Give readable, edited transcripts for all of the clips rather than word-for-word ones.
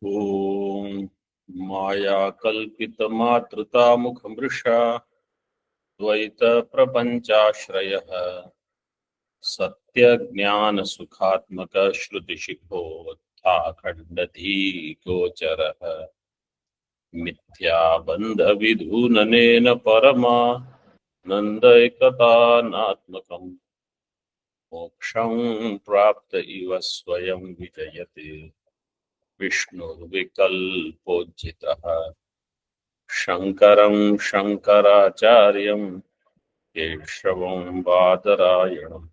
ॐ मायाकल्पितमातृतामुखमृषा द्वैतप्रपञ्चाश्रयः सत्यज्ञानसुखात्मकश्रुतिशिखोत्थाखण्डधीगोचरः मिथ्याबन्धविधूननेन परमानन्दैकतानात्मकम् मोक्षं प्राप्त इव स्वयं विजयते विष्णुर्विकल्पोज्झितः शङ्करं शङ्कराचार्यं केशवं बादरायणं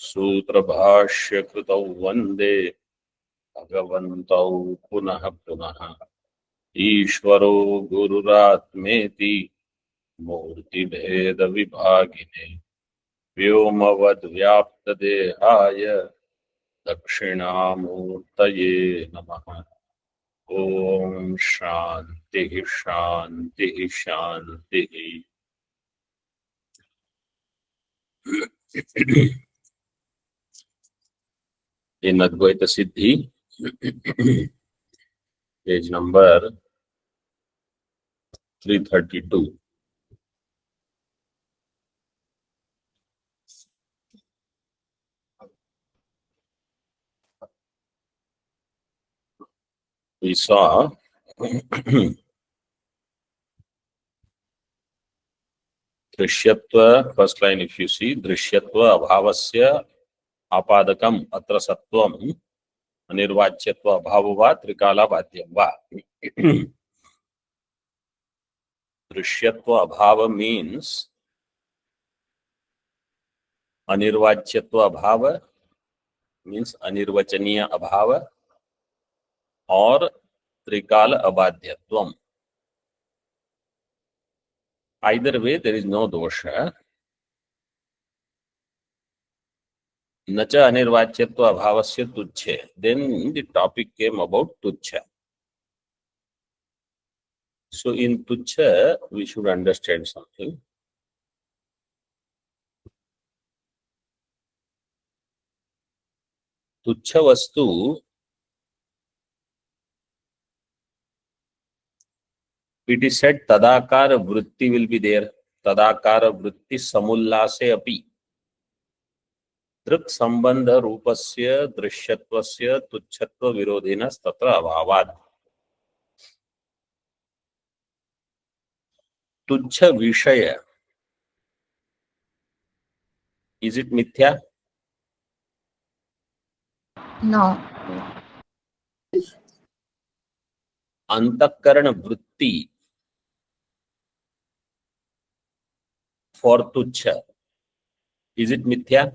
सूत्रभाष्यकृतौ वन्दे भगवन्तौ पुनः पुनः ईश्वरो गुरुरात्मेति मूर्तिभेदविभागिने व्योमवद्व्याप्तदेहाय दक्षिणामूर्तये नमः। ओम शांति शांति शांति। In Advaita Siddhi page number 332। We saw दृश्यत्व, first line if you see, दृश्यत्व अभावस्य आपादकम अत्र सत्वम अनिर्वाच्यत्व अभाववा त्रिकालाबाध्यम वा। दृश्यत्व अभाव means अनिर्वाच्यत्व अभाव means अनिर्वचनीय अभाव और त्रिकाल अबाध्यत्वम। Either way there is no dosha. न च अनिर्वाच्यत्व अभावस्य तुच्छे. Then the topic came about tuच्छा. So in tuच्छा we should understand something. तुच्छ वस्तु it is said tadakar vritti will be there. Tadakar vritti samullase api दृक् संबंध रूपस्य दृश्यत्वस्य तुच्छत्व विरोधिनः तत्र अभावात्। तुच्छ विषय is it मिथ्या? No. अंतःकरण वृत्ति for तुच्छ is it मिथ्या?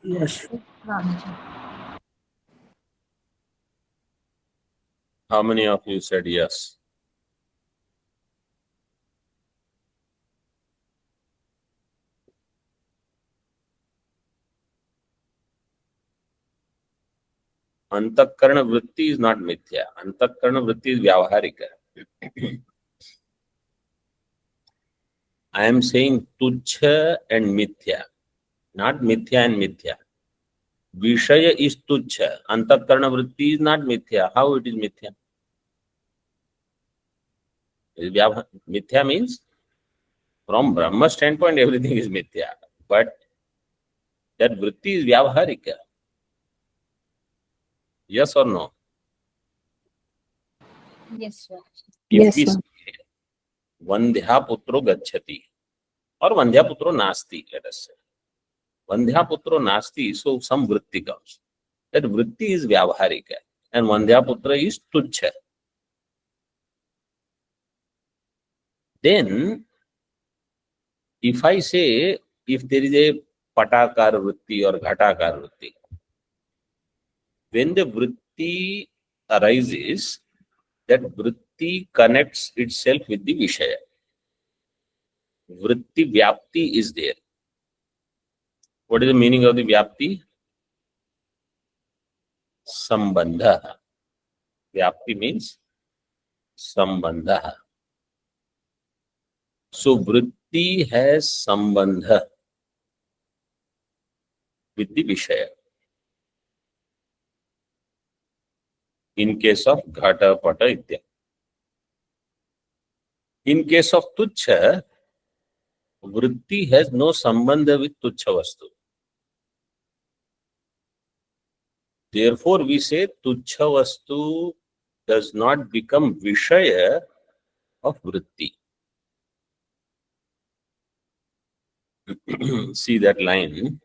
Yes. How many of you said yes? अंतःकरण वृत्ति is not मिथ्या. अंतःकरण वृत्ति is व्यावहारिक. I am saying तुच्छ and mithya, not mithya and mithya. Vishaya is tuच्छा. Antakarana vritti is not mithya. How it is mithya? Mithya means from Brahma standpoint everything is mithya, but that vritti is vyavaharika. Yes or no? Yes, sir. Yes, If sir. Vandhya putro gacchati or Vandhya putro nasti, let us say. Vandhya putro nasti, so some vritti comes. That vritti is vyavaharika and Vandhya putra is tuच्छा. Then, if I say, if there is a patakar vritti or ghatakar vritti, when the vritti arises, that vritti connects itself with the Vishaya. Vritti vyapti is there. What is the meaning of the vyapti? Sambandha. Vyapti means sambandha. So vritti has sambandha. with the Vishaya. In case of Ghata, Pata, Itya. In case of Tuchha, Vritti has no sambandha with Tuchha Vastu. Therefore, we say Tuchha Vastu does not become Vishaya of Vritti. See that line.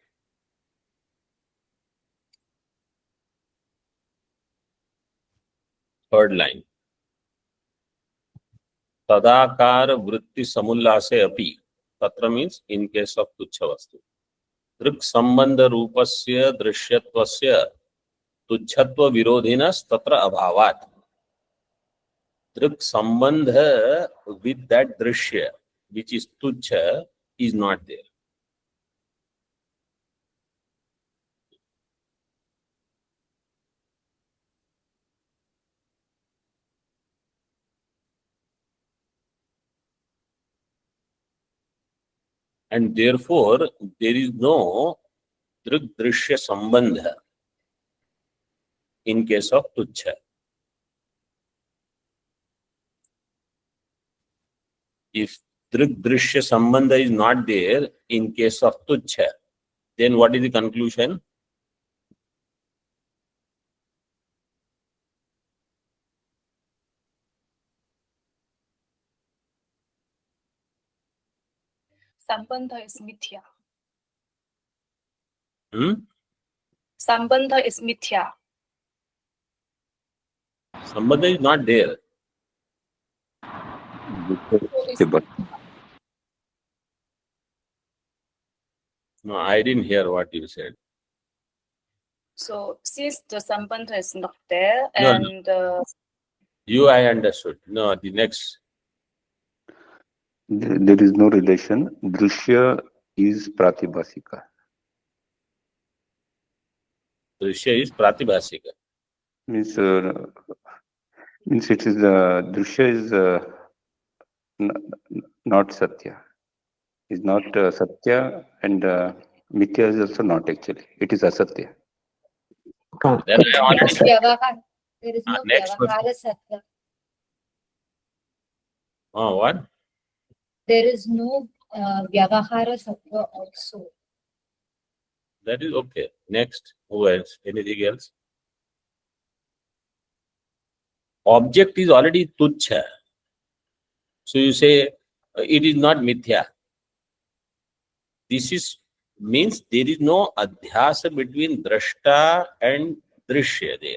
Third line. Tadakar Vritti Samullase Api. Tatra means in case of Tuchha Vastu. Drik Sambandha Rupasya Drishyattvasya Tuchhatva Virodhinas Tatra Abhavat. Drik Sambandha with that Drishya, which is Tuchha, is not there. And therefore, there is no Drik Drishya Sambandha in case of Tuchha. If Drik Drishya Sambandha is not there in case of Tuchha, then what is the conclusion? Sambandha is mithya. Sambandha is mithya. Sambandha is not there. No, I didn't hear what you said. So since the Sambandha is not there, No, and You, I understood. No, the next. There is no relation. Drishya is Pratibhasika. Drishya is Pratibhasika. Means it is Drishya is not Satya. Is not Satya, and Mithya is also not actually. It is Asatya. Then I already There is no next Vyavahara Satya. Oh, what? There is no Vyavahara Satya also. That is okay. Next, who else? Anything else? Object is already Tuchha. So you say it is not Mithya. This is means there is no adhyasa between Drashta and Drishya there.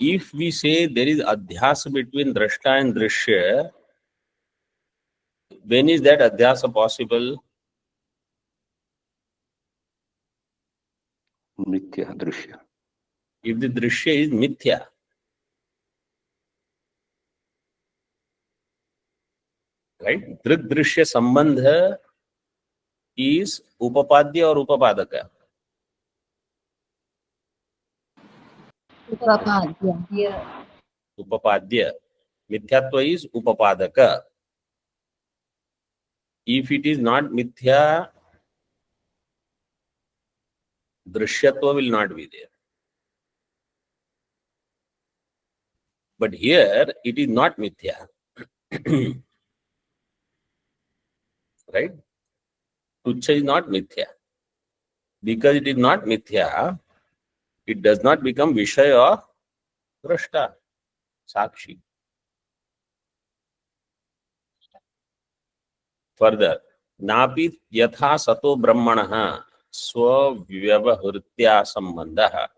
If we say there is adhyasa between Drashta and Drishya, when is that adhyasa possible? Mithya, Drishya. If the Drishya is Mithya. Right? Drik Drishya Sambandha is Upapadya or Upapadaka? Upapadya. Upapadya. Mithyatva is Upapadaka. If it is not Mithya, Drishyatva will not be there. But here it is not Mithya. Right? Tuchha is not Mithya. Because it is not Mithya, it does not become Vishaya of Drashta, Sakshi. Further, Napi Yatha Sato Brahmanaha Swavyavahritya Sambandha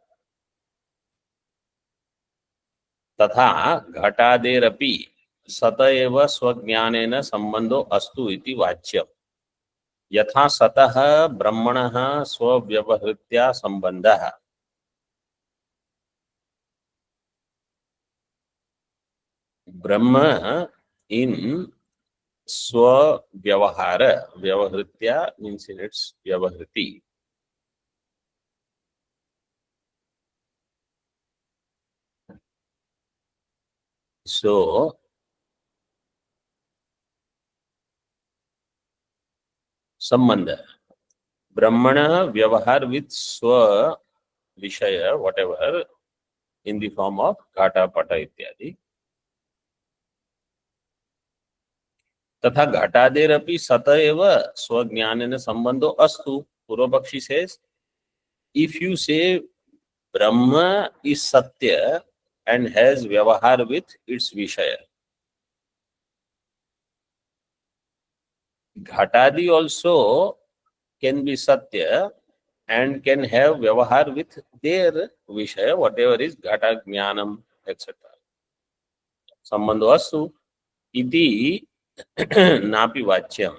Tatha Ghataderapi Sata eva Swajnanena Sambandho Astu iti Vachyam. Yatha Satah Brahmanaha Swavyavahritya Sambandha. Brahma in Swavyavahara, Vyavahritya means in its Vyavahriti. So, Sambandha. Brahmana vyavahar with swa vishaya, whatever, in the form of घाटा पटा इत्यादि. तथा घटादेरपि सत एव स्वज्ञानेन संबंधो अस्तु. Purvapakshi says, if you say Brahma is Satya and has vyavahar with its Vishaya, Ghatadi also can be Satya and can have vyavahar with their Vishaya, whatever is Ghata, Jnanam, etc. Sambandho astu iti napi vachyam.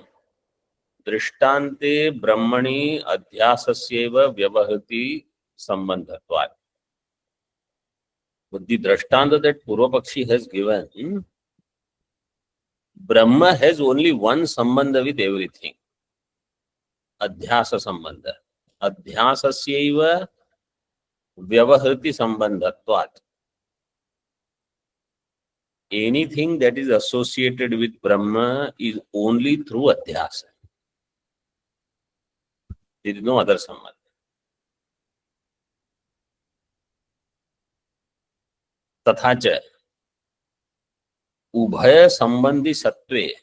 दृष्टान्ते ब्रह्मणि अध्यासस्यैव व्यवहति संबंधत्वात्. With the drishtanta that Purvapakshi has given, Brahma has only one sambandha with everything. Adhyasa sambandha. Adhyasasyaiva vyavahriti sambandhatvat. Anything that is associated with Brahma is only through adhyasa. There is no other sambandha. तथा च उभय संबंधी सत्वे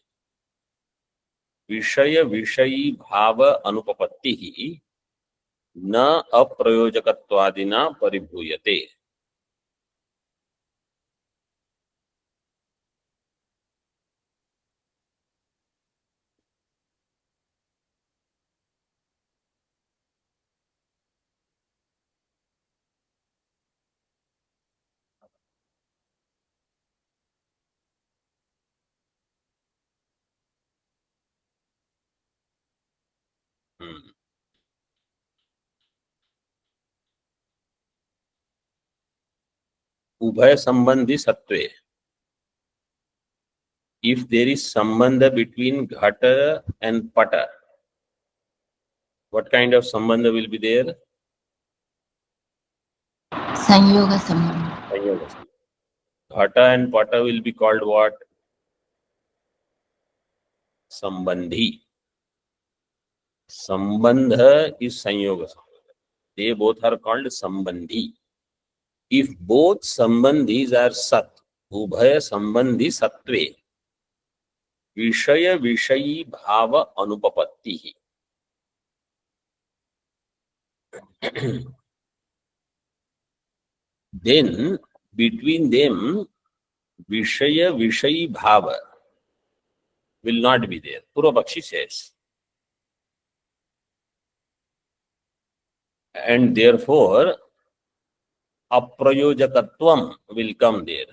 विषय विषयी भाव अनुपपत्ति ही न अप्रयोजकत्वादिना परिभूयते. Ubhaya sambandhi sattve. If there is sambandha between ghata and pata, what kind of sambandha will be there? Sanyoga sambandha. Sanyoga sambandha. Ghata and pata will be called what? Sambandhi. Sambandha is sanyoga sambandha. They both are called sambandhi. If both sambandhis are sat, ubhaya sambandhi sattve, vishaya vishayi bhava anupapattihi. Then between them vishaya vishayi bhava will not be there. Purvapakshi says. And therefore aprayojakatvam will come there.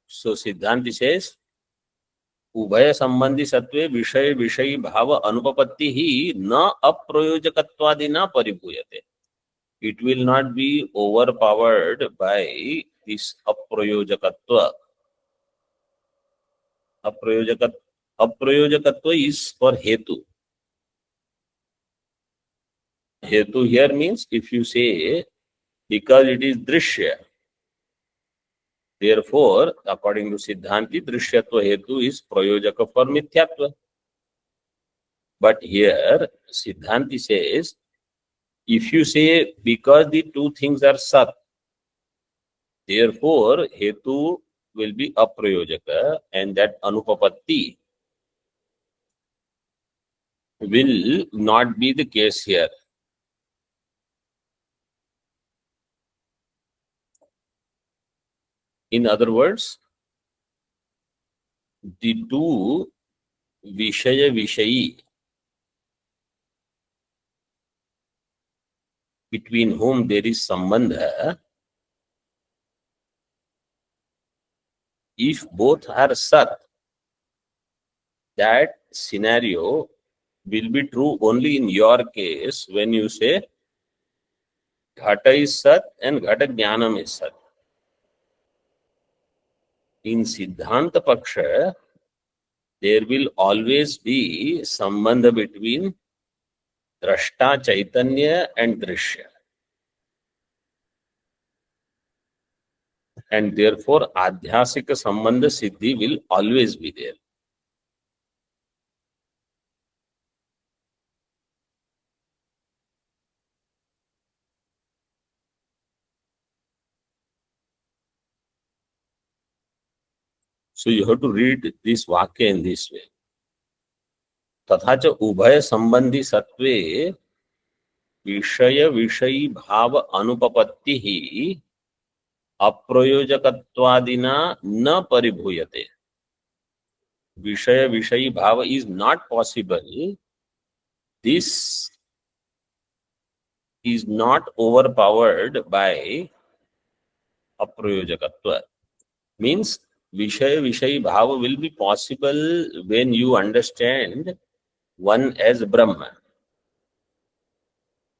So Siddhanti says, Ubhaya sambandhi sattve vishay vishayi bhava anupapatti hi na aprayojakatvadina paribhuyate. It will not be overpowered by this aprayojakatva. Aprayojakatva is for hetu. Hetu here means if you say because it is drishya, therefore according to Siddhanti drishyatva hetu is prayojaka for mithyatva. But here Siddhanti says if you say because the two things are sat, therefore hetu will be aprayojaka, and that anupapatti will not be the case here. In other words, the two vishaya vishayi between whom there is sambandha, if both are sat, that scenario will be true only in your case when you say ghata is sat and ghata jnanam is sat. In Siddhanta Paksha, there will always be sambandha between drashta chaitanya and drishya. and therefore adhyasika sambandha siddhi will always be there. So you have to read this vakya in this way. तथा च उभय संबंधी सत्वे विषय विषयी भाव अनुपपत्ति ही अप्रयोजकत्वादिना न परिभूयते. विषय विषयी भाव is not possible. This is not overpowered by aprayojakatva. Means Vishaya Vishayi Bhava will be possible when you understand one as Brahma.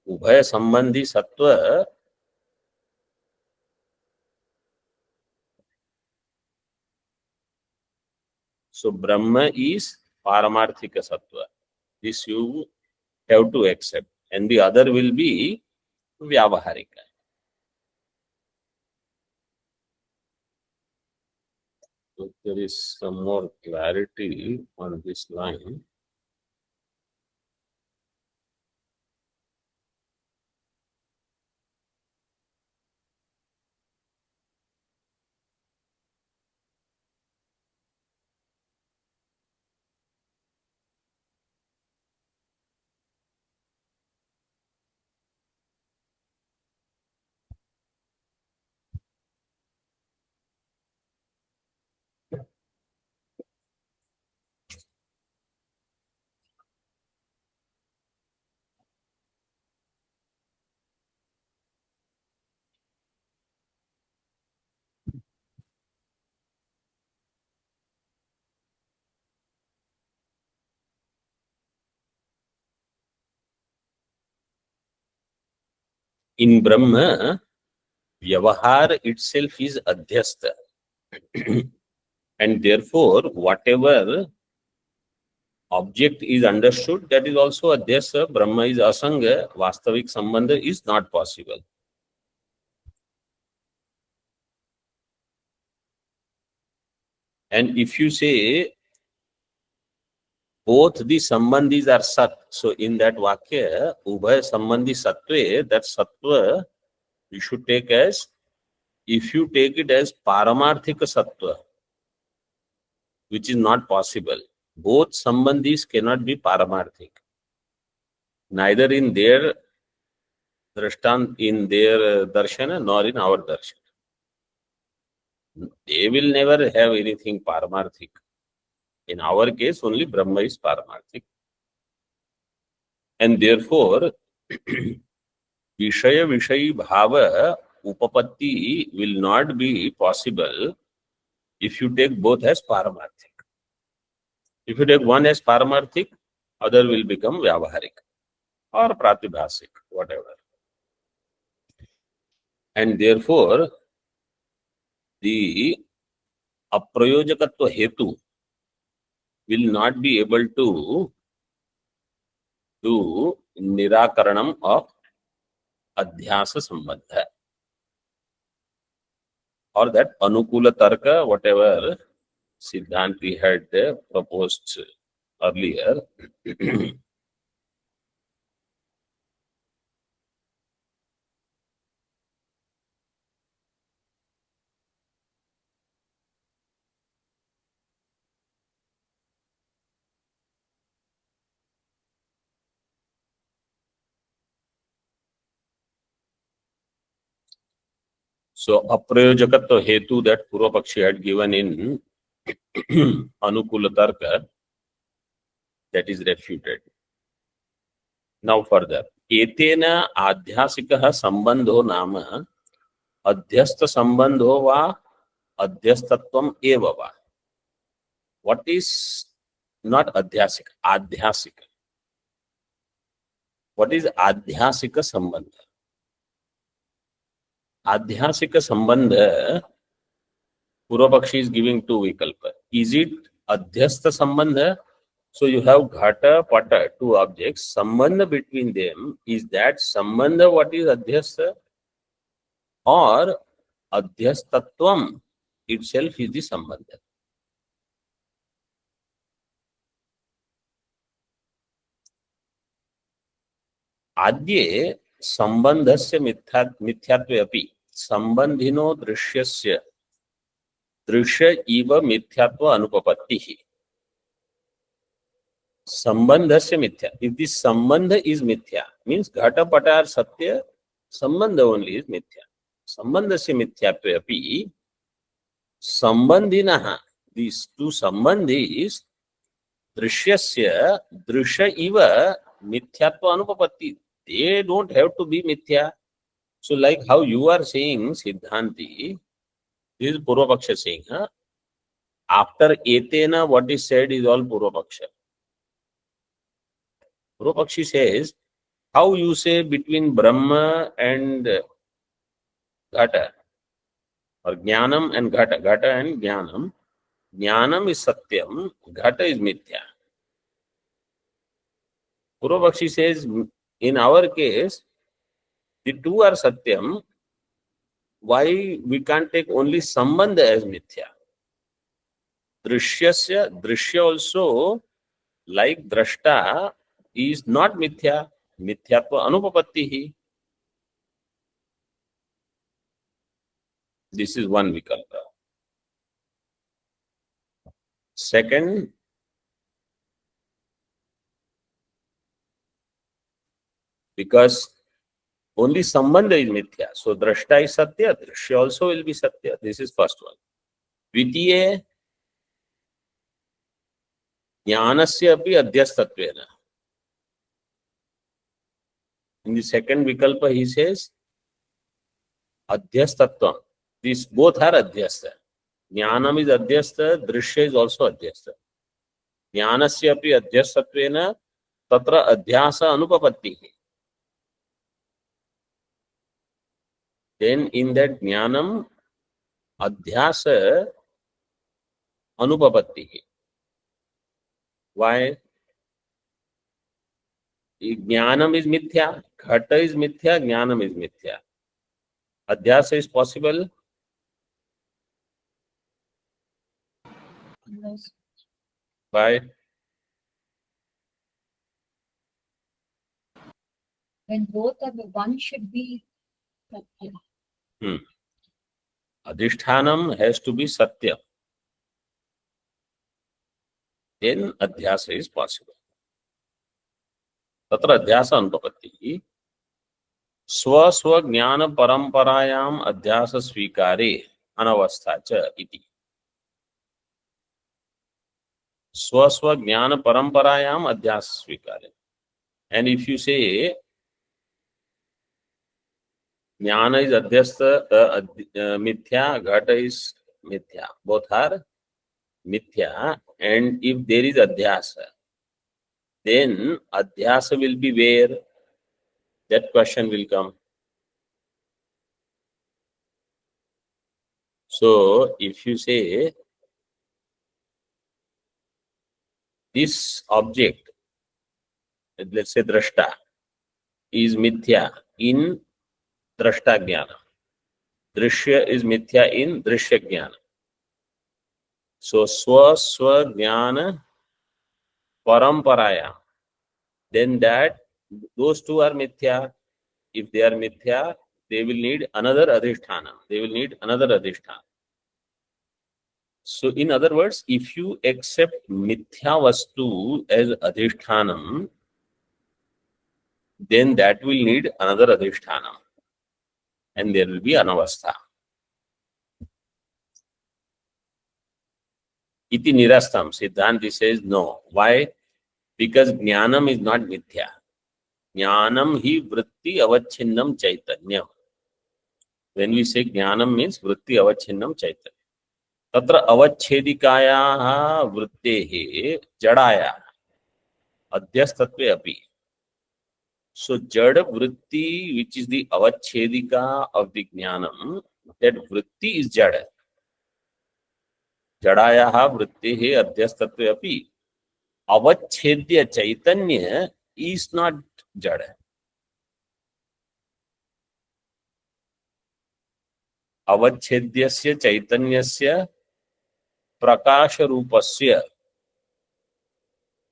Ubhaya Sambandhi Sattva so Brahma is Paramarthika Sattva. This you have to accept. And the other will be Vyavaharika. So there is some more clarity on this line. In Brahma, Vyavahar itself is Adhyastha. And therefore, whatever object is understood, that is also Adhyastha. Brahma is Asanga. Vastavik Sambandha is not possible. And if you say both the Sambandhis are Sat, so in that Vakya, Ubhaya Sambandhi Sattve, that Sattva you should take as, if you take it as Paramarthika Sattva, which is not possible. Both Sambandhis cannot be Paramarthik. Neither in their Drashtan, in their Darshana, nor in our Darshana. They will never have anything Paramarthik. In our case, only Brahma is Paramarthik. And therefore, Vishaya Vishayi Bhava Upapatti will not be possible if you take both as Paramarthik. If you take one as Paramarthik, other will become Vyavaharik or Pratibhasik, whatever. And therefore, the Aprayojakatva Hetu will not be able to do Nirakaranam of Adhyasa Sambandha. Or that Anukula Tarka, whatever Siddhant we had proposed earlier. So, Aprayojakatva Hetu that Purvapakshi had given in Anukula Tarka, that is refuted. Now further, Etena Adhyasikaha Sambandho Nama Adhyastha Sambandho Va Adhyastatvam Eva Va. What is not Adhyasika? Adhyasika. What is Adhyasika Sambandha? Adhyasika Sambandha, Purvapakshi is giving two vikalpa. Is it Adhyastha Sambandha? So you have Ghata, Pata, two objects. Sambandha between them, is that Sambandha what is Adhyastha? Or adhyasthatvam itself is the sambandha. आद्ये संबंधस्य मिथ्यात्वे अपि संबंधिनो दृश्यस्य दृश्य इव मिथ्यात्व अनुपपत्तिः. संबंधस्य मिथ्या. If the sambandha is mithya, means ghata pata are satya, sambandha only is mithya. Sambandhasya mithyatve api sambandhinaha, these two sambandhis, drishyasya drishya iva mithyatva anupapatti. They don't have to be mithya. So like how you are saying, Siddhanti, this is Purvapaksha saying, huh? After etena, what is said is all Purvapaksha. Purvapakshi says, how you say between Brahma and Ghata, or Jnanam and Ghata, Ghata and Jnanam, Jnanam is Satyam, Ghata is Mithya. Purvapakshi says, in our case, the two are Satyam. Why we can't take only Sambandha as Mithya? Drishyasya, Drishya also, like Drashta, is not Mithya. Mithyatva Anupapattihi. This is one vikalpa. Second, because only Sambandha is Mithya. So Drashta is Satya, Drishya also will be Satya. This is first one. Dvitiye, Jnanasya api adhyastatvena. In the second vikalpa, he says, adhyastatvam. These both are adhyasta. Jnanam is adhyasta, Drishya is also adhyasta. Jnanasya api adhyastatvena, tatra adhyasa anupapattihi. Then in that Jnanam, adhyasa anupapattihi. Why? Jnanam is mithya, Ghata is mithya, Jnanam is mithya. Adhyasa is possible? Why? When both are, the one should be Satya. Adhishthanam has to be Satya. Then adhyasa is possible. Tatra adhyasa anupapattihi. Swa jnana paramparayam adhyasa svikare anavastha cha iti. Swa jnana paramparayam adhyasa svikare. And if you say jnana is adhyasta, mithya, ghata is mithya, both are mithya, and if there is adhyasa, then adhyasa will be where? That question will come. So, if you say this object, let's say drashta, is mithya in drashta jnana, drishya is mithya in drishya jnana. So, swa jnana paramparaya, then that those two are mithya. If they are mithya, they will need another adhisthana. They will need another adhisthana. So, in other words, if you accept mithya vastu as adhishthanam, then that will need another adhisthana, and there will be anavastha. Iti nirastam. Siddhanti says no. Why? Because jnanam is not mithya. Jnanam hi vritti avacchinnam chaitanyam. When we say jnanam means vritti avacchinnam chaitanyam. Tatra avachedikayaha vrittehe jadaya adhyastatve api. So jada vritti, which is the avachedika of the jnanam, that vritti is jada. Jadayaha vrittehe adhyastatve api. Avachedya chaitanya is not jada. अवच्छेद्यस्य चैतन्यस्य प्रकाश रूपस्य,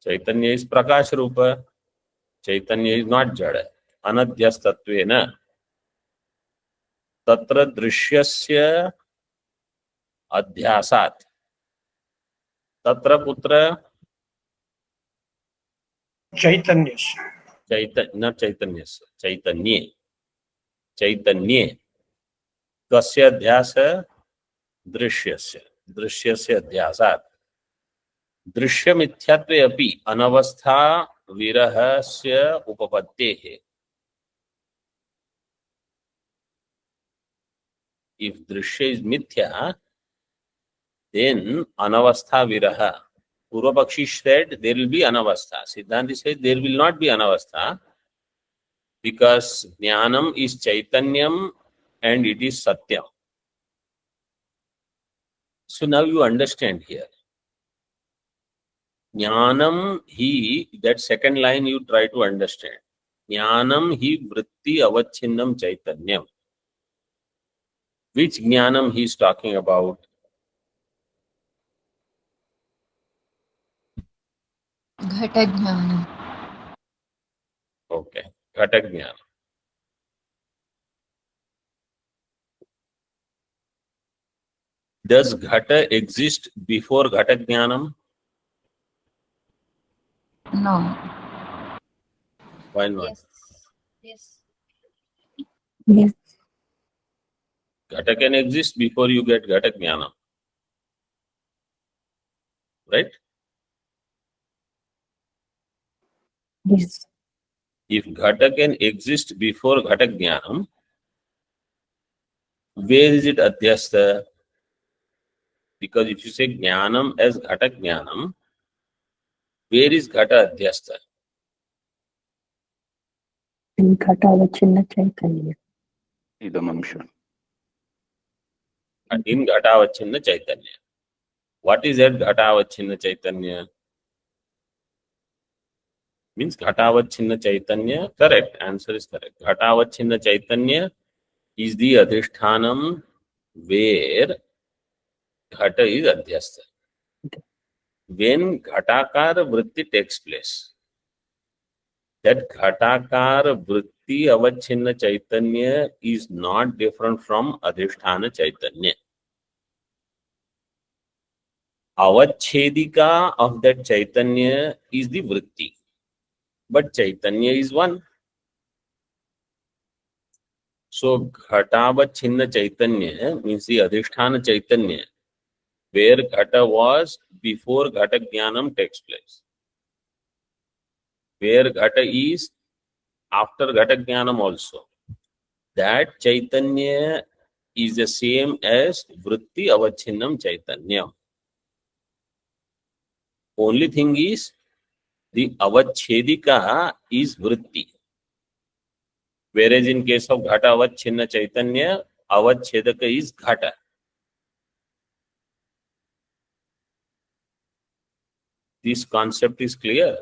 चैतन्य is प्रकाश रूप, चैतन्य is not जड़, अनध्यस्तत्वेन तत्र दृश्यस्य अध्यासात्, तत्र कुत्र चैतन्यस्य न चैतन्यस्य, चैतन्ये, चैतन्ये कस्य अध्यास, दृश्यस्य, दृश्यस्य अध्यासात् दृश्य मिथ्यात्वे अपि अनवस्था विरहस्य उपपत्तेः. If दृश्य is mithya, then anavastha viraha. Purvapakshi said there will be anavastha. Siddhanti says there will not be anavastha because jnanam is chaitanyam and it is satyam. So now you understand here. Jnanam hi, that second line you try to understand. Jnanam hi vritti avacchinnam chaitanyam. Which jnanam he is talking about? घट ज्ञानम. Okay, Ghata Jnana. Does Ghata exist before Ghata Jnanam? No. Why not? Yes. Yes. Yes. Ghata can exist before you get Ghata Jnanam. Right? Yes. If Ghata can exist before Ghata Jnanam, where is it Adhyastha? Because if you say Jnanam as Ghata Jnanam, where is Ghata Adhyastha? In Ghatavachinna Chaitanya. Idamamsha. In Ghatavachinna Chaitanya. What is that Ghatavachinna Chaitanya? Means Ghatavachinna Chaitanya. Correct. Answer is correct. Ghatavachinna Chaitanya is the Adhishthanam where Ghata is Adhyastha. When Ghatakara Vritti takes place, that Ghatakara Vritti Avachinna Chaitanya is not different from Adhisthana Chaitanya. Avachedika of that Chaitanya is the Vritti. But Chaitanya is one. So Ghatavachinna Chaitanya means the Adhisthana Chaitanya, where Ghata was before Ghata Jnanam takes place. Where Ghata is after Ghata Jnanam also. That Chaitanya is the same as Vritti Avachinnam Chaitanya. Only thing is, the Avachedika is Vritti. Whereas in case of Ghata Avachinna Chaitanya, Avachedaka is Ghata. This concept is clear.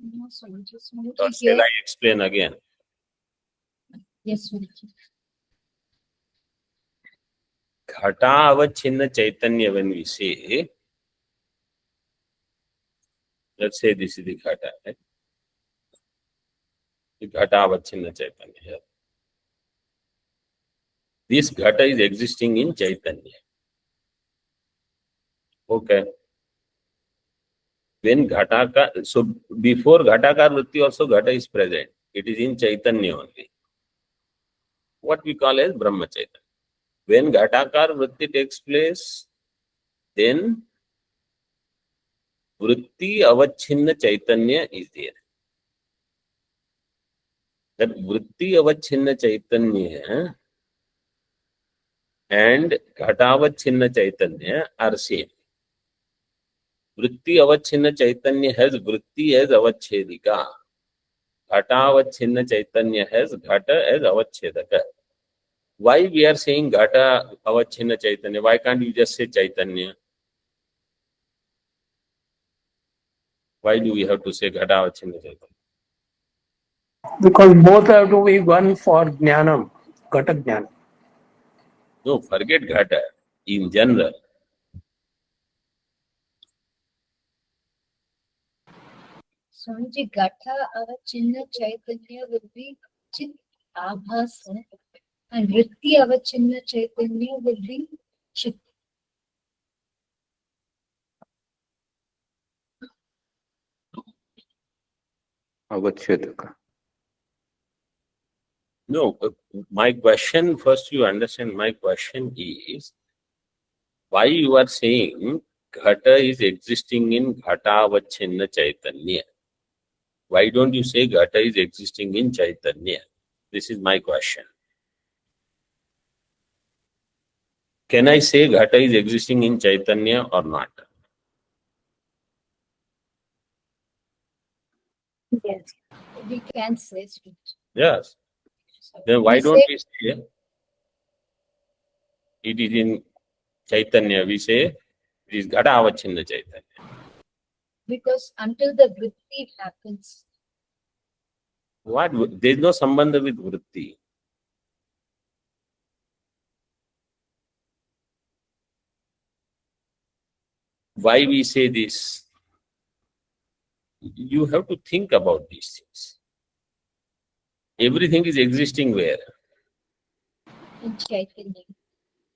No, sorry, just wanted Or to shall hear. I explain again? Yes, sorry. Ghata Avachinna Chaitanya, when we say, let's say this is the Ghata, right? The Ghata Avachinna Chaitanya here. This Ghata is existing in Chaitanya. Okay. When Ghataka, so before Ghatakar Vritti also Ghata is present. It is in Chaitanya only. What we call as Brahma Chaitanya. When Ghatakar Vritti takes place, then Vritti Avachinna Chaitanya is there. That Vritti Avachinna Chaitanya and Ghatavachinna Chaitanya are same. Vritti Avachinna Chaitanya has Vritti as Avachedika. Ghatavachinna Chaitanya has Ghata as Avachedaka. Why we are saying Ghata Avachinna Chaitanya? Why can't you just say Chaitanya? Why do we have to say Ghata Avachinna Chaitanya? Because both have to be one for Jnanam, Ghata Jnana. No, forget Ghata. In general, Swamiji, Gatha, our Chinna Chaitanya will be Chit Abhasa, and Vritti, our Chinna Chaitanya will be Chit. Avachedaka. no, my question, first you understand my question is, why you are saying Ghata is existing in Ghatavachinna Chaitanya? Why don't you say Ghata is existing in Chaitanya? This is my question. Can I say Ghata is existing in Chaitanya or not? Yes. We can say Swamiji. Yes. Then why We don't say- we say it is in Chaitanya? We say it is Ghatavachinna Chaitanya. Because until the Vritti happens, What? There is no sambandha with vritti. Why we say this? You have to think about these things. Everything is existing where? in Chaitanya.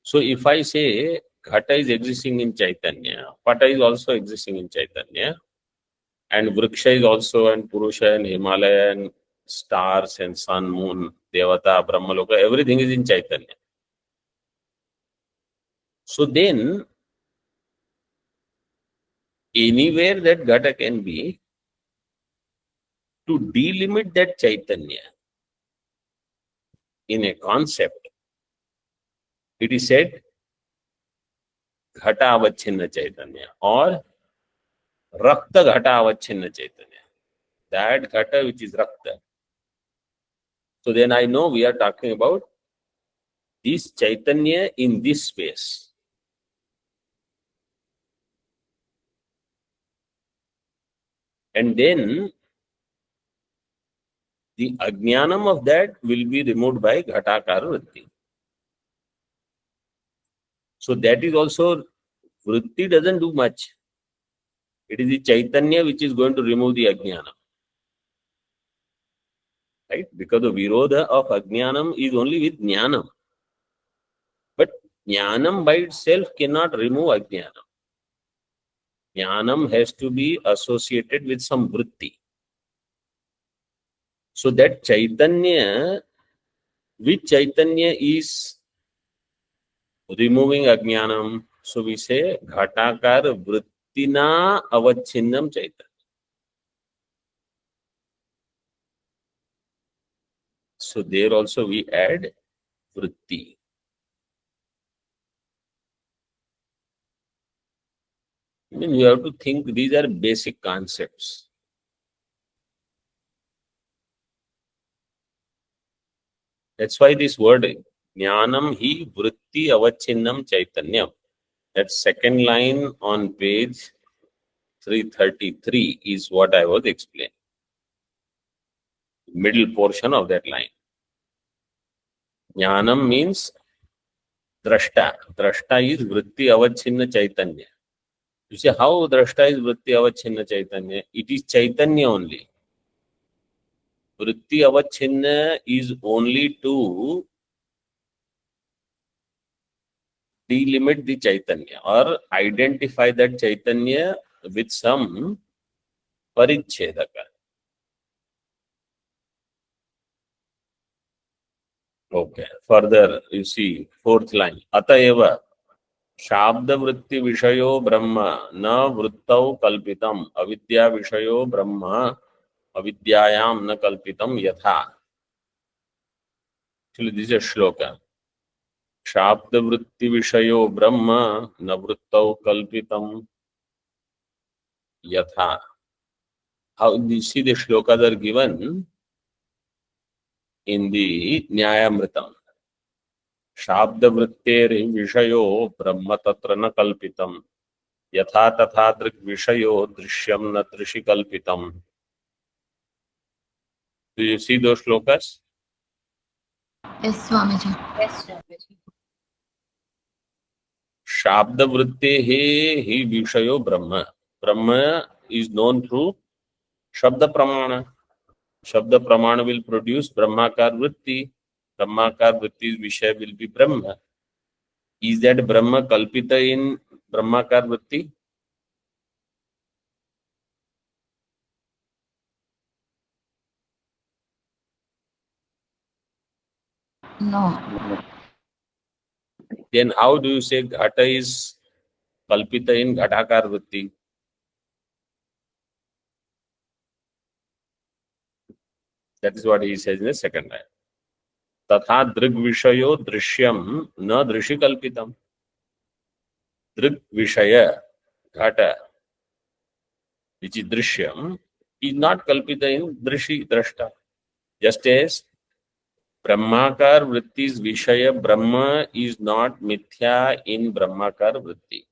So if I say Ghata is existing in Chaitanya, Pata is also existing in Chaitanya, and Vriksha is also, and Purusha and Himalaya and stars and sun, moon, Devata, Brahmaloka, everything is in Chaitanya. So then, anywhere that Ghata can be, to delimit that Chaitanya in a concept, it is said Ghata Avachinna Chaitanya or Rakta Ghata Avachinna Chaitanya. That Ghata which is Rakta. So then I know we are talking about this Chaitanya in this space. And then the Ajnanam of that will be removed by Ghatakara Vritti. So that is also, Vritti doesn't do much. It is the Chaitanya which is going to remove the Ajnanam. Right? Because the Virodha of Ajnanam is only with Jnanam. But Jnanam by itself cannot remove Ajnanam. Jnanam has to be associated with some Vritti. So that Chaitanya, which Chaitanya is removing Ajnanam? So we say Ghatakar Vrittina Avachinnam Chaitanya. So there also we add Vritti. I mean, you have to think these are basic concepts. That's why this word Jnanam hi Vritti Avachinnam Chaitanyam. That second line on page 333 is what I was explaining. Middle portion of that line. Jnanam means Drashta. Drashta is Vritti Avachinna Chaitanya. You say how Drashta is Vritti Avachinna Chaitanya? It is Chaitanya only. Vritti Avachinna is only to delimit the Chaitanya or identify that Chaitanya with some Parichedaka. Okay. Further, you see, fourth line. Atayeva Shabda Vritti Vishayo Brahma Na Vrittau Kalpitam Avidya Vishayo Brahma Avidyayam Na Kalpitam Yatha. Actually, this is a shloka. Shabda Vritti Vishayo Brahma Na Vrittau Kalpitam Yatha. How you see the shlokas are given in the Nyayamritam. Shabda Vrittere Vishayo Brahma Tatra Na Kalpitam Yatha Tatha Drik Vishayo Drishyam Na Trishi Kalpitam. Do you see those shlokas? Yes, Swamiji. Yes, Swamiji. Shabda vrittehe hi vishayo Brahma. Brahma is known through Shabda Pramana. Shabda Pramana will produce Brahmakar Vritti. Brahmakar Vritti's Vishaya will be Brahma. Is that Brahma Kalpita in Brahmakar Vritti? No. Then how do you say Ghata is Kalpita in Ghatakar Vritti? That is what he says in the second line. Tatha Drig Vishayo Drishyam na Drishi Kalpitam. Drig Vishaya Ghata, which is Drishyam, is not Kalpita in Drishi Drashta. Just as Brahmakar Vritti's Vishaya Brahma is not Mithya in Brahmakar Vritti.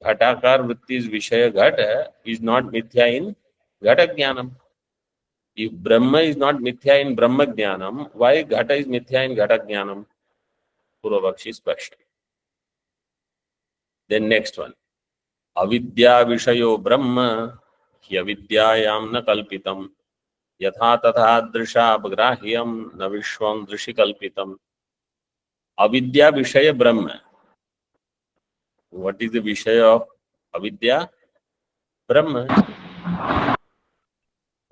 Ghatakar Vritti's Vishaya Ghata is not Mithya in Ghata Jnanam. If Brahma is not Mithya in Brahma Jnanam, why Ghata is Mithya in Ghata Jnanam? Purvavakshi's question. Then next one. Avidya Vishayo Brahma Hyavidyayam na kalpitam Yatha tatha drisha agrahyam na vishwam drishi kalpitam. Avidya Vishaya Brahma. What is the Vishaya of Avidya? Brahma.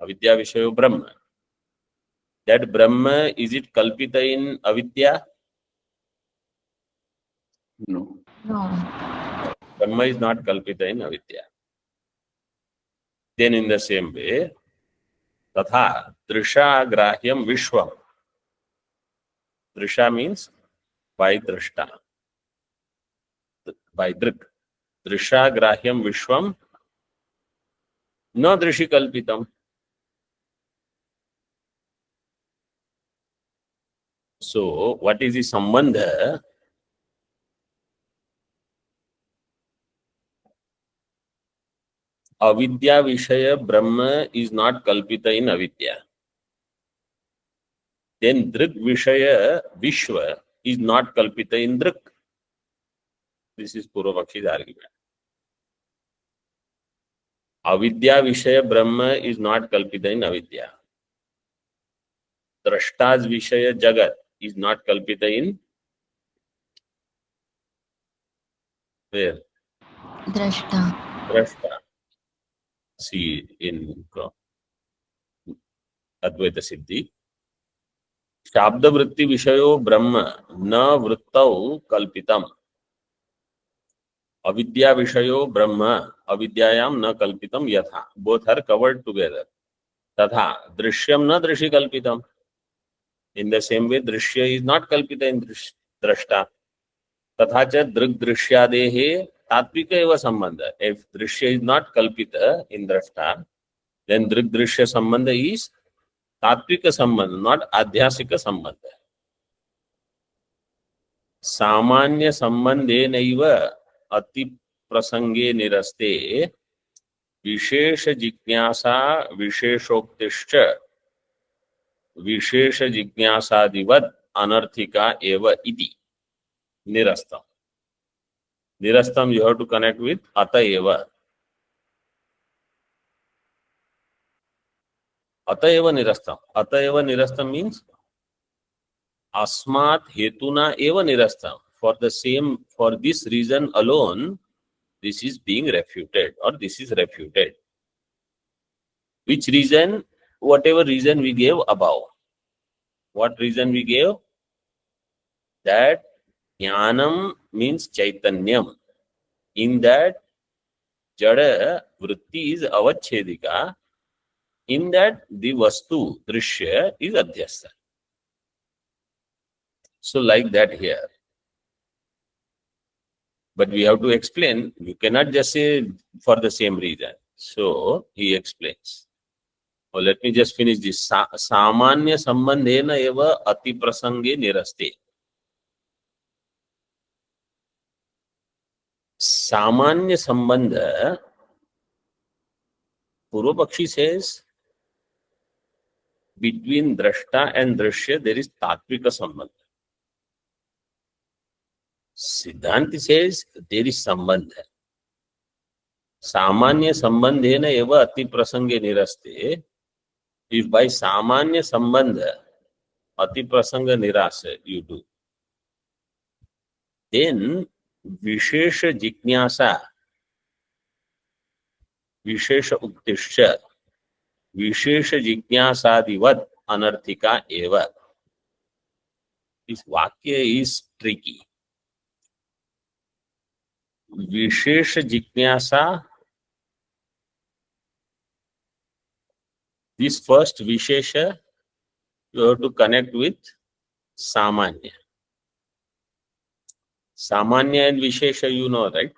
Avidya Vishayo Brahma. That Brahma, is it Kalpita in Avidya? No. No. Brahma is not Kalpita in Avidya. Then in the same way, Tatha Drisha Grahyam Vishwam. Drisha means by Drishta. By Drik. Drisha Grahyam Vishwam na Drishi Kalpitam. So, what is the Sambandha? Avidya Vishaya Brahma is not Kalpita in Avidya. Then Drik Vishaya Vishwa is not Kalpita in Drik. This is Purvavakshi's argument. Avidya Vishaya Brahma is not Kalpita in Avidya. Drashta's Vishaya Jagat is not Kalpita in where? Drashta. Drashta. See in Advaita Siddhi. Shabda Vritti Vishayo Brahma na Vrittau Kalpitam. Avidya Vishayo Brahma Avidyayam na Kalpitam Yatha. Both are covered together. Tatha Drishyam na Drishi Kalpitam. In the same way, Drishya is not Kalpita in Drashta. Tatha cha Drig Drishyadehe Tatvika eva Sambandha. If Drishya is not Kalpita in Drashta, then Drig Drishya Sambandha is Tatvika Sambandha, not Adhyasika Sambandha. Samanya Sambandhe naiva Ati Prasange Niraste Vishesha Jignasa Visheshoktischa Vishesha Jignasadivat Anarthika eva iti. Nirastam. Nirastam you have to connect with Ata eva. Ata eva nirastam. Ata eva nirastam means Asmat hetuna eva nirastam. For this reason alone, this is being refuted or this is refuted. Which reason? Whatever reason we gave above. What reason we gave? That Jnanam means Chaitanyam. In that, Jada Vritti is Avachedika. In that, the Vastu, Drishya, is Adhyastha. So, like that here. But we have to explain. You cannot just say for the same reason. So, he explains. Oh, let me just finish this. Samanya Sambandhena eva Ati Prasange Niraste. Samanya Sambandha, Purvapakshi says, between drashta and drashya there is tatvika sambandha. Siddhanti says there is sambandha. Samanya sambandhena eva ati prasange niraste. If by samanya sambandha ati prasanga nirasa you do, then vishesha jignasa, vishesha uktisha, vishesha jignasadivat anarthika eva. This vakya is tricky. Vishesha jignasa, this first vishesha you have to connect with samanya. Samanya and vishesha you know, right?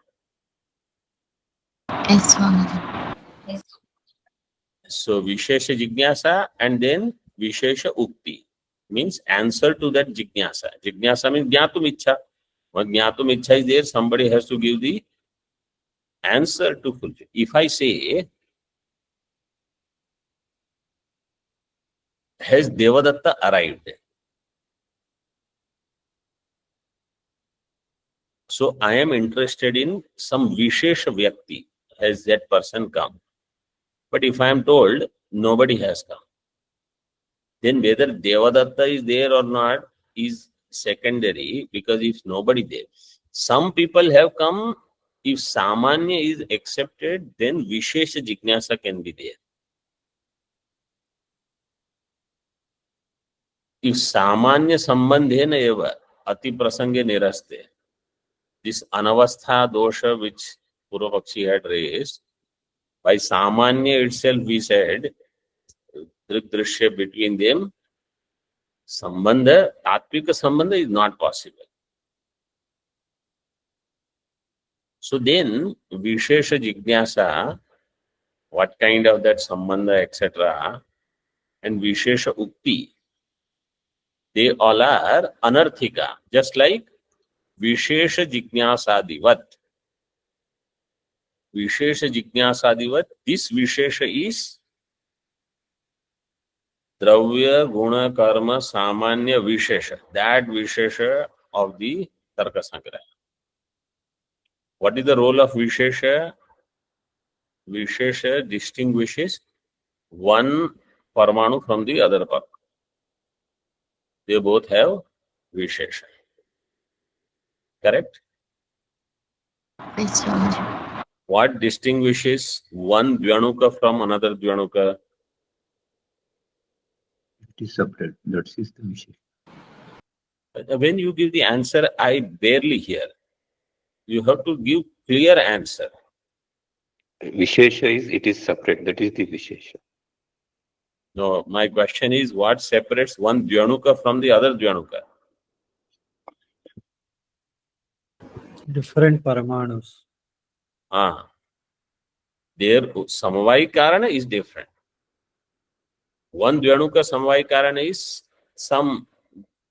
Yes, Swamiji. Yes. So vishesha jignasa and then vishesha ukti means answer to that jignasa. Jignasa means jnatum ichha. When jnatum ichha is there, somebody has to give the answer to fulfill. If I say, has Devadatta arrived? So I am interested in some vishesha vyakti. Has that person come? But if I am told nobody has come, then whether Devadatta is there or not is secondary, because if nobody there, some people have come. If Samanya is accepted, then Vishesha Jignasa can be there. If Samanya Sambandhena eva ati prasange niraste, this anavastha dosha which Purvapakshi had raised, by Samanya itself we said, Drishya between them, Sambandha, Tatvika Sambandha is not possible. So then, Vishesha Jignasa, what kind of that Sambandha, etc., and Vishesha Ukti, they all are anarthika, just like Vishesha Jignasadivat. Vishesha Jignasadivat, this Vishesha is Dravya, Guna, Karma, Samanya, Vishesha. That Vishesha of the Tarka Sangraha. What is the role of Vishesha? Vishesha distinguishes one Parmanu from the other Parmanu. They both have Vishesha. Correct? Yes, Swamiji. What distinguishes one Dvyanuka from another Dvyanuka? It is separate. That is the Vishesha. When you give the answer, I barely hear. You have to give clear answer. Vishesha is, it is separate. That is the Vishesha. No, my question is, what separates one Dvyanuka from the other Dvyanuka? Different Paramanus. Their Samavai Karana is different. One Dvyanuka Samavai Karana is some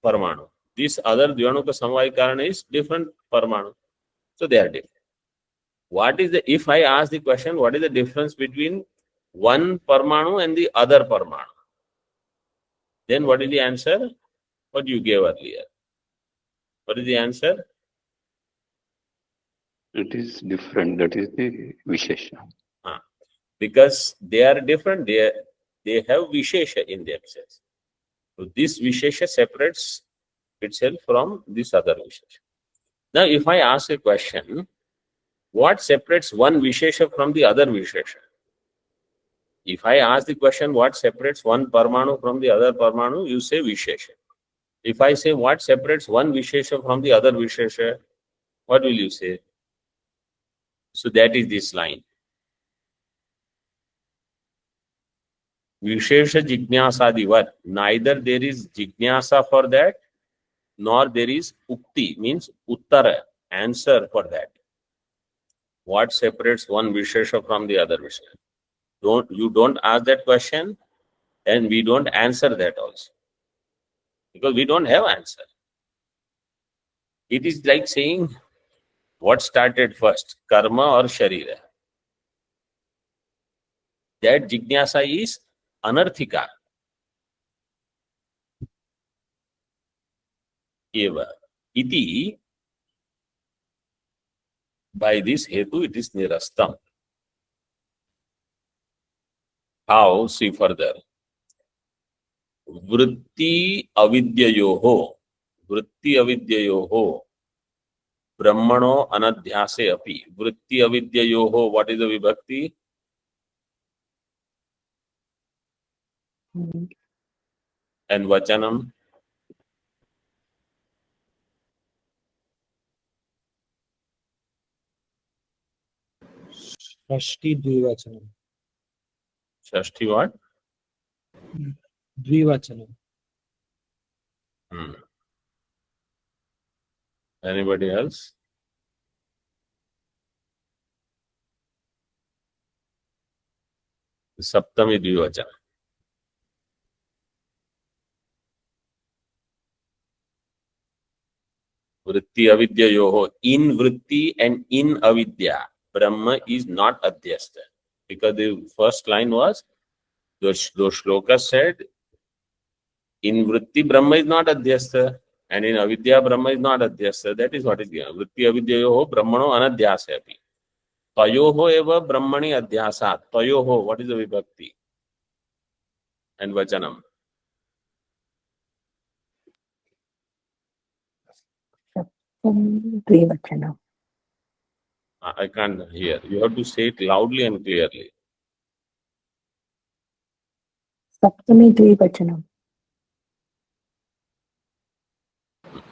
Parmanu. This other Dvyanuka Samavai Karana is different Parmanu. So they are different. What is the, if I ask the question, what is the difference between one Parmanu and the other Parmanu? Then what is the answer? What you gave earlier. What is the answer? It is different. That is the Vishesha. Because they are different, they have Vishesha in themselves. So this Vishesha separates itself from this other Vishesha. Now, if I ask a question, what separates one Vishesha from the other Vishesha? If I ask the question, what separates one Parmanu from the other Parmanu, you say Vishesha. If I say, what separates one Vishesha from the other Vishesha, what will you say? So that is this line. Vishesha Jignasadivat. Neither there is Jignasa for that, nor there is Ukti, means Uttara, answer for that. What separates one Vishesha from the other Vishesha? You don't ask that question, and we don't answer that also. Because we don't have answer. It is like saying, what started first, karma or sharira? That jignasa is anarthika. eva iti. By this hetu, it is nirastam. How? See further. Vritti avidyayoho brahmano anadhyase api. Vritti avidyayoho, what is the vibhakti? And vachanam? Shashthi द्विवचनम. Shashti what? द्विवचनम. Anybody else? Saptami dvivachana. Vritti avidyayoho. In vritti and in avidya, Brahma is not adhyastha. Because the first line was, those shlokas said, in vritti Brahma is not adhyastha, and in avidya Brahma is not adhyastha. That is what is given. Vritti avidyayoho brahmano anadhyase api. Tayoho eva brahmani adhyasat. Tayoho, what is the vibhakti? And vachanam. Dvivachanam. I can't hear. You have to say it loudly and clearly. Saptami Dvivachanam.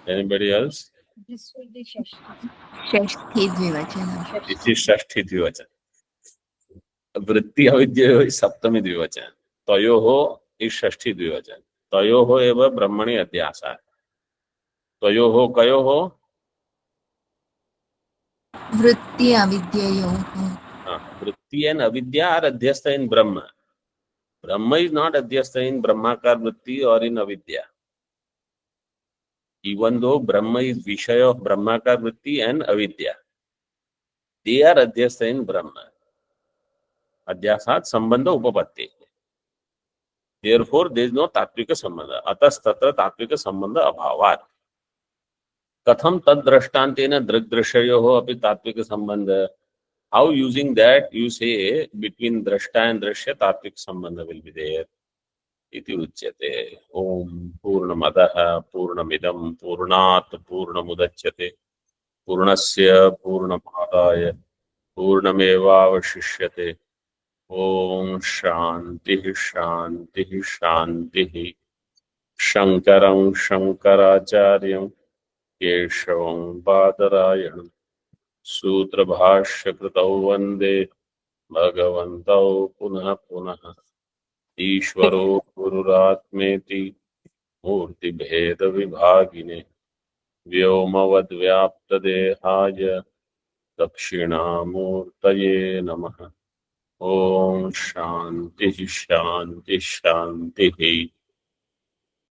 Anybody else? This will be Shashti. Shashthi द्विवचनम. This is Shashti Dvivachan. Vritti avidyayoho is Saptami Dvivachan. Tayoho is Shashti Dvivachan. Tayoho eva brahmani adhyasa. Tayoho kayoho? वृत्ति अविद्ययोः. Vritti and avidya are adhyastha in Brahma. Brahma is not adhyastha in Brahmakar vritti or in avidya. Even though Brahma is Vishaya of Brahmakar vritti and avidya, they are adhyastha in Brahma. Adhyasat sambandha upapatti. Therefore, there is no tatvika sambandha. Atas tatra tatvika sambandha abhavat. Katham tad drashtantena dragdrashyayoho api tatvika sambandha. How using that you say between drashta and drashya tatvika sambandha will be there. Iti uchyate. Om Purnamadaha Purnamidam Purnat Purnamudachyate Purnasya Purnamadaya Purnamevavashishyate. Om Shanti Shanti Shanti. Shankaram Shankaracharyam Keshavam Badarayanam Sutra Bhashya Kritau Vande Bhagavantau Punah Punah. ईश्वरो गुरुरात्मेति मूर्ति भेद विभागिने व्योमवद्व्याप्त देहाय दक्षिणामूर्तये नमः. ओम शांति शांति शांति.